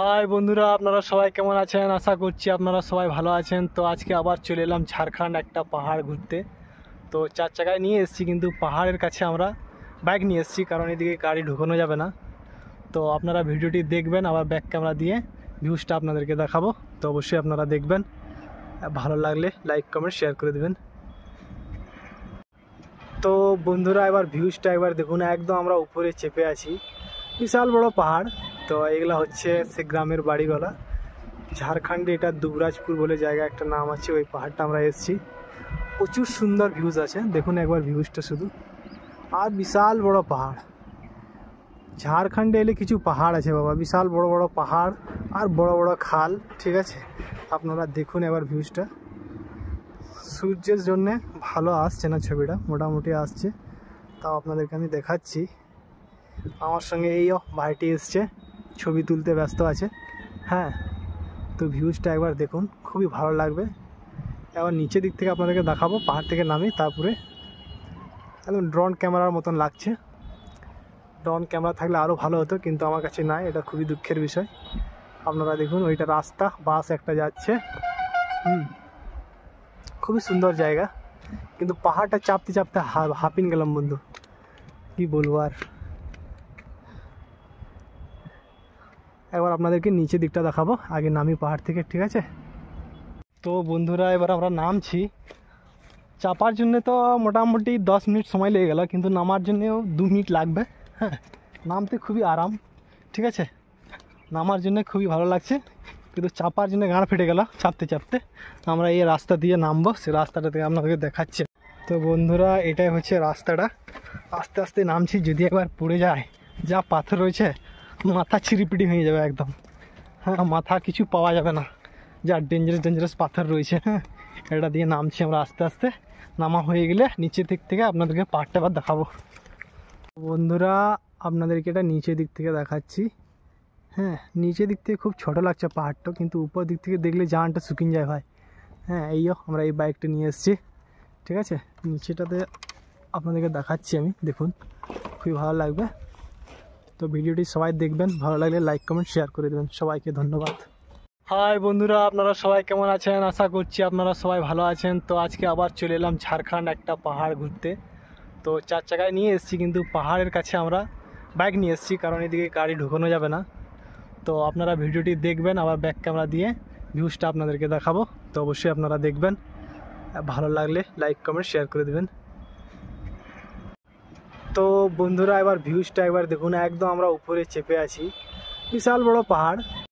High বন্ধুরা, আপনারা সবাই কেমন আছেন? আশা করছি আপনারা সবাই ভালো আছেন। তো আজকে আবার চলে এলাম ঝাড়খণ্ড একটা পাহাড় ঘুরতে। তো চার চাকায় নিয়ে এসেছি, কিন্তু পাহাড়ের কাছে আমরা বাইক নিয়ে এসেছি, কারণ এদিকে গাড়ি ঢুকানো যাবে না। তো আপনারা ভিডিওটি দেখবেন, আবার ব্যাক ক্যামেরা দিয়ে ভিউজটা আপনাদেরকে দেখাবো। তো অবশ্যই আপনারা দেখবেন, ভালো লাগলে লাইক কমেন্ট শেয়ার করে দেবেন। তো বন্ধুরা, এবার ভিউজটা একবার দেখুন। একদম আমরা উপরে চেপে আছি, বিশাল বড় পাহাড়। তো এগুলা হচ্ছে সে গ্রামের বাড়িগুলা। ঝাড়খণ্ডে এটা দুবরাজপুর বলে জায়গা একটা নাম আছে, ওই পাহাড়টা আমরা এসেছি। প্রচুর সুন্দর ভিউজ আছে, দেখুন একবার ভিউজটা শুধু। আর বিশাল বড় পাহাড়। ঝাড়খণ্ডে এলে কিছু পাহাড় আছে বাবা, বিশাল বড় বড় পাহাড় আর বড় বড় খাল। ঠিক আছে, আপনারা দেখুন এবার ভিউজটা। সূর্যের জন্যে ভালো আসছে না ছবিটা, মোটামুটি আসছে। তাও আপনাদেরকে আমি দেখাচ্ছি। আমার সঙ্গে এই ভাইটি এসছে, ছবি তুলতে ব্যস্ত আছে। হ্যাঁ, তো ভিউজটা একবার দেখুন, খুবই ভালো লাগবে। এবার নিচের দিক থেকে আপনাদেরকে দেখাবো, পাহাড় থেকে নামি। তারপরে একদম ড্রোন ক্যামেরার মতন লাগছে। ড্রোন ক্যামেরা থাকলে আরও ভালো হতো, কিন্তু আমার কাছে নাই, এটা খুবই দুঃখের বিষয়। আপনারা দেখুন, ওইটা রাস্তা, বাস একটা যাচ্ছে। খুবই সুন্দর জায়গা, কিন্তু পাহাড়টা চাপতে চাপতে হাঁপিয়ে গেলাম বন্ধু, কি বলবো আর। একবার আপনাদেরকে নিচের দিকটা দেখাবো, আগে নামি পাহাড় থেকে। ঠিক আছে, তো বন্ধুরা এবার আমরা নামছি। চাপার জন্যে তো মোটামুটি 10 মিনিট সময় লেগে গেল, কিন্তু নামার জন্যেও 2 মিনিট লাগবে। হ্যাঁ, নামতে খুবই আরাম। ঠিক আছে, নামার জন্য খুবই ভালো লাগছে, কিন্তু চাপার জন্য গাঁড় ফেটে গেল চাপতে চাপতে। আমরা এই রাস্তা দিয়ে নামবো, সে রাস্তাটা থেকে আপনাদেরকে দেখাচ্ছে। তো বন্ধুরা, এটাই হচ্ছে রাস্তাটা। আস্তে আস্তে নামছি, যদি একবার পড়ে যায়, যা পাথর রয়েছে, মাথা ছিঁড়িপিটি হয়ে যাবে একদম। হ্যাঁ, মাথা কিছু পাওয়া যাবে না, যা ডেঞ্জারাস পাথর রয়েছে। হ্যাঁ, এটা দিয়ে নামছি আমরা আস্তে আস্তে। নামা হয়ে গেলে নিচের দিক থেকে আপনাদেরকে পাহাড়টা আবার দেখাবো। বন্ধুরা, আপনাদেরকে এটা নিচের দিক থেকে দেখাচ্ছি। হ্যাঁ, নিচের দিক থেকে খুব ছোট লাগছে পাহাড়টা, কিন্তু উপর দিক থেকে দেখলে জানটা শুকিয়ে যায় ভাই। হ্যাঁ, আমরা এই বাইকটা নিয়ে এসেছি। ঠিক আছে, নিচেটাতে আপনাদেরকে দেখাচ্ছি আমি, দেখুন খুবই ভালো লাগবে। তো ভিডিওটি সবাই দেখবেন, ভালো লাগলে লাইক কমেন্ট শেয়ার করে দেবেন। সবাইকে ধন্যবাদ। হাই বন্ধুরা, আপনারা সবাই কেমন আছেন? আশা করছি আপনারা সবাই ভালো আছেন। তো আজকে আবার চলে এলাম ঝাড়খণ্ড একটা পাহাড় ঘুরতে। তো চার চাকায় নিয়ে এসেছি, কিন্তু পাহাড়ের কাছে আমরা বাইক নিয়ে এসেছি, কারণ এদিকে গাড়ি ঢুকানো যাবে না। তো আপনারা ভিডিওটি দেখবেন, আবার ব্যাক ক্যামেরা দিয়ে ভিউজটা আপনাদেরকে দেখাবো। তো অবশ্যই আপনারা দেখবেন, ভালো লাগলে লাইক কমেন্ট শেয়ার করে দেবেন। তো বন্ধুরা, এবার ভিউজটা একবার দেখুন। একদম আমরা উপরে চেপে আছি, বিশাল বড় পাহাড়।